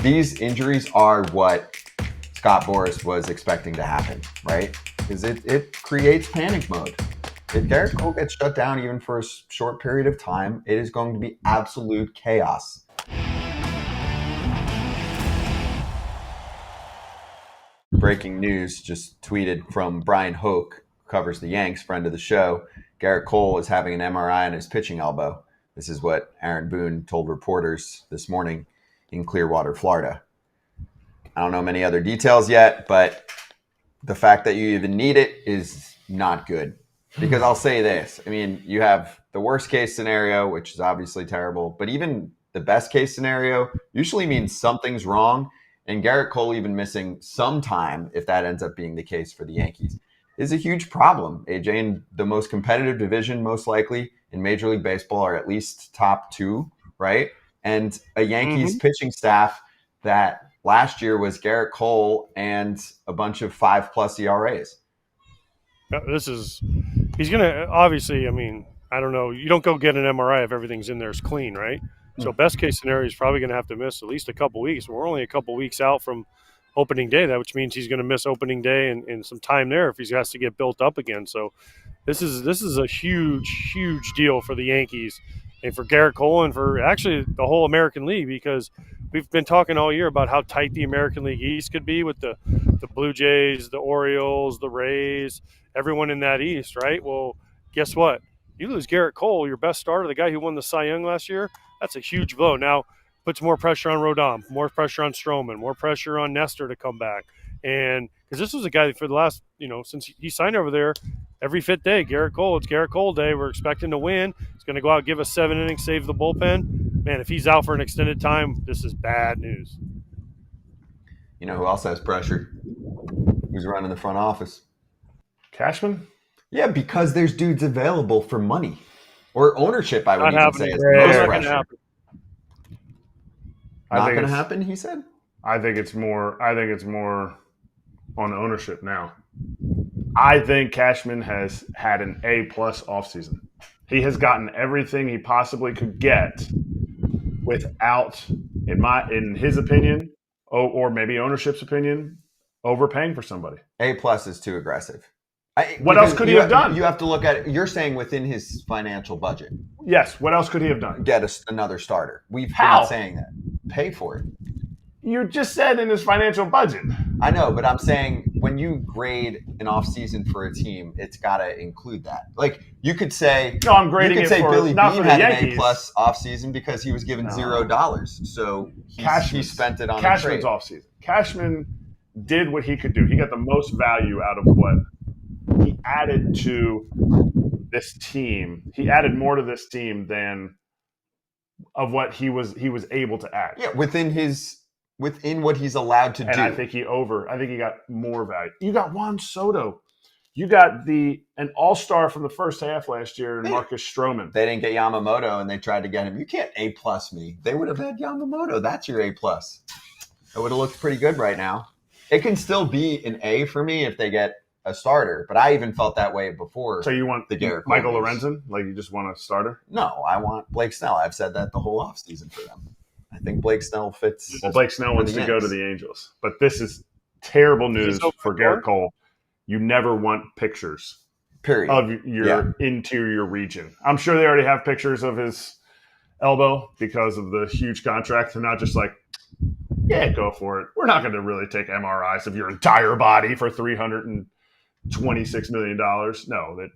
these injuries are what Scott Boras was expecting to happen, right? Because it creates panic mode. If Gerrit Cole gets shut down even for a short period of time, it is going to be absolute chaos. Breaking news just tweeted from Brian Hoke, who covers the Yanks, friend of the show. Gerrit Cole is having an MRI on his pitching elbow. This is what Aaron Boone told reporters this morning in Clearwater, Florida. I don't know many other details yet, but the fact that you even need it is not good. Because I'll say this. I mean, you have the worst case scenario, which is obviously terrible, but even the best case scenario usually means something's wrong. And Gerrit Cole even missing some time, if that ends up being the case for the Yankees, is a huge problem. AJ, in the most competitive division, most likely in Major League Baseball, are at least top two, right? And a Yankees pitching staff that last year was Gerrit Cole and a bunch of 5+ ERAs. He's going to, obviously, I mean, I don't know. You don't go get an MRI if everything's in there is clean, right? So best case scenario, he's probably going to have to miss at least a couple weeks. We're only a couple weeks out from opening day, which means he's going to miss opening day and some time there if he has to get built up again. So this is a huge, huge deal for the Yankees and for Gerrit Cole and for actually the whole American League, because we've been talking all year about how tight the American League East could be with the Blue Jays, the Orioles, the Rays, everyone in that East, right? Well, guess what? You lose Gerrit Cole, your best starter, the guy who won the Cy Young last year. That's a huge blow. Now puts more pressure on Rodon, more pressure on Stroman, more pressure on Nestor to come back. And because this was a guy for the last, since he signed over there, every fifth day, Gerrit Cole, it's Gerrit Cole day. We're expecting to win. He's going to go out, give us 7 innings, save the bullpen. Man, if he's out for an extended time, this is bad news. You know who else has pressure? Who's running the front office? Cashman? Yeah, because there's dudes available for money. Or ownership, I would even say, is most pressure. Not going to happen, he said? I think it's more on ownership now. I think Cashman has had an A+ offseason. He has gotten everything he possibly could get without, in his opinion, or maybe ownership's opinion, overpaying for somebody. A+ is too aggressive. What else could he have done? You have to look at it. You're saying within his financial budget. Yes. What else could he have done? Get another starter. We've been saying that. Pay for it. You just said in his financial budget. I know, but I'm saying when you grade an offseason for a team, it's got to include that. Like you could say, no, I'm grading it for Billy not Beane for the had Yankees. an A+ offseason because he was given $0. So he spent it on Cashman's offseason. Cashman did what he could do. He got the most value out of what he added to this team. He added more to this team than of what he was able to add. Yeah, within what he's allowed to do. And I think he got more value. You got Juan Soto. You got an all-star from the first half last year, Marcus Stroman. They didn't get Yamamoto, and they tried to get him. You can't A+ me. They would have had Yamamoto. That's your A+. It would have looked pretty good right now. It can still be an A for me if they get a starter, but I even felt that way before. So you want the Michael Lorenzen? Like you just want a starter? No, I want Blake Snell. I've said that the whole offseason for them. I think Blake Snell fits. Well, Blake Snell wants to go to the Angels, but this is terrible news for Gerrit Cole. You never want pictures, period, of your interior region. I'm sure they already have pictures of his elbow because of the huge contract. They're not just like, yeah, go for it. We're not going to really take MRIs of your entire body for $326 million. No,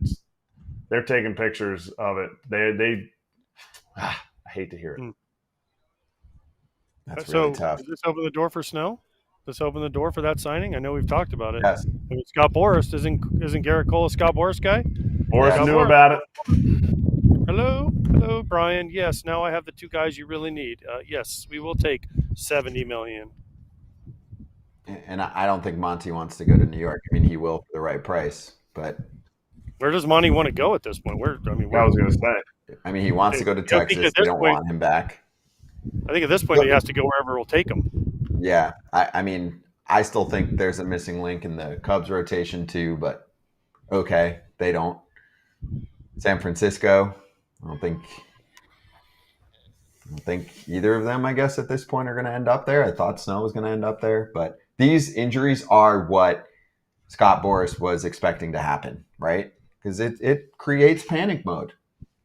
they're taking pictures of it. I hate to hear it. That's really tough. Does this open the door for Snell? Does this open the door for that signing? I know we've talked about it. Yes. I mean, Scott Boras isn't Gerrit Cole a Scott Boras guy? Boras knew about it. Hello, Brian. Yes, now I have the two guys you really need. Yes, we will take $70 million. And I don't think Monty wants to go to New York. I mean, he will for the right price, but where does Monty want to go at this point? I was going to say. I mean, he wants to go to Texas. They don't want him back. I think at this point he has to go wherever will take him. Yeah, I mean, I still think there's a missing link in the Cubs rotation too, but okay, they don't. San Francisco, I don't think don't think either of them, I guess, at this point are going to end up there. I thought Snow was going to end up there, but these injuries are what Scott Boras was expecting to happen, right? Because it creates panic mode.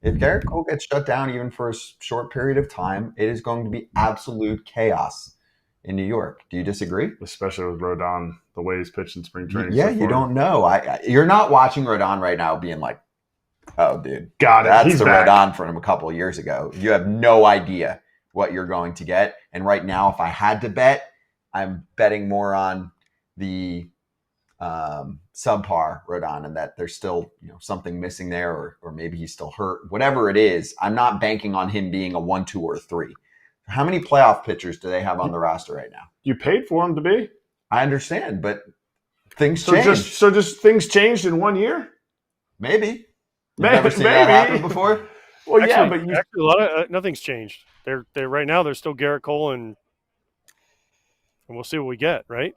If Gerrit Cole gets shut down even for a short period of time, it is going to be absolute chaos in New York. Do you disagree? Especially with Rodon, the way he's pitched in spring training. Yeah, so far. you don't know. You're not watching Rodon right now being like, oh, dude, got it. That's He's the back. Rodon from a couple of years ago. You have no idea what you're going to get. And right now, if I had to bet, I'm betting more on the subpar Rodon, and that there's still something missing there, or maybe he's still hurt. Whatever it is, I'm not banking on him being a 1, 2, or 3. How many playoff pitchers do they have on the roster right now? You paid for him to be. I understand, but things change. Just things changed in 1 year? Maybe. You've never seen that happen before? Well, actually, but actually a lot of nothing's changed. They're right now. There's still Gerrit Cole, and we'll see what we get. Right?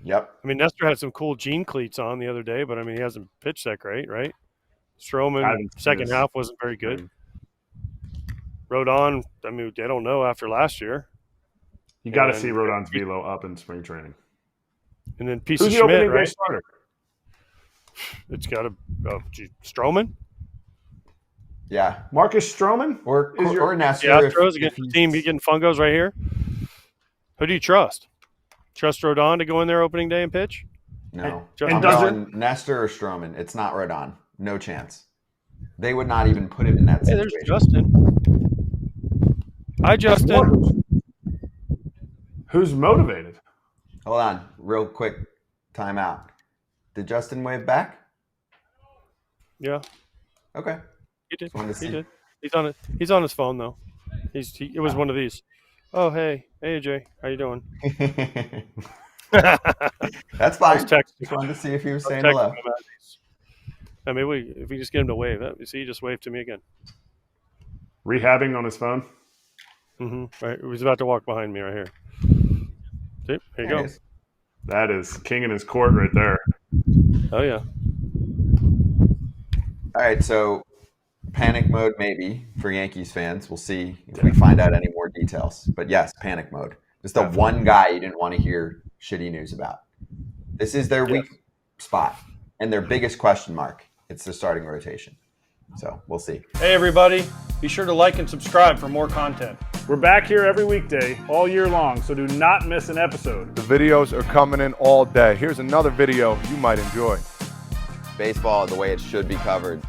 Yep. I mean, Nestor had some cool jean cleats on the other day, but I mean, he hasn't pitched that great, right? Stroman, second half wasn't very good. Rodon, I mean, I don't know after last year. You got to see Rodon's velo up in spring training. And then piece Who's of the opening Schmidt, day right? starter? It's got to Stroman. Yeah. Marcus Stroman? Or Nestor. Yeah, Astros against the team getting fungos right here. Who do you trust? Trust Rodon to go in there opening day and pitch? No. And going Nestor or Stroman. It's not Rodon. No chance. They would not even put him in that situation. Hey, there's Justin. Hi, Justin. Who's motivated? Hold on. Real quick timeout. Did Justin wave back? Yeah. Okay. He did. Wanted to He see. did. He's on his phone though. It was one of these. Oh hey AJ, how you doing? That's fine. I was texting. Just wanted to see if he was I was saying texting hello. him about these. I mean, if we just get him to wave, you see, he just waved to me again. Rehabbing on his phone? Mm-hmm. Right, he was about to walk behind me right here. See, here you go. That is king in his court right there. Oh yeah. All right, so panic mode maybe for Yankees fans. We'll see if we find out any more details. But yes, panic mode. Just the one guy you didn't want to hear shitty news about. This is their weak spot and their biggest question mark. It's the starting rotation. So we'll see. Hey everybody, be sure to like and subscribe for more content. We're back here every weekday, all year long, so do not miss an episode. The videos are coming in all day. Here's another video you might enjoy. Baseball the way it should be covered.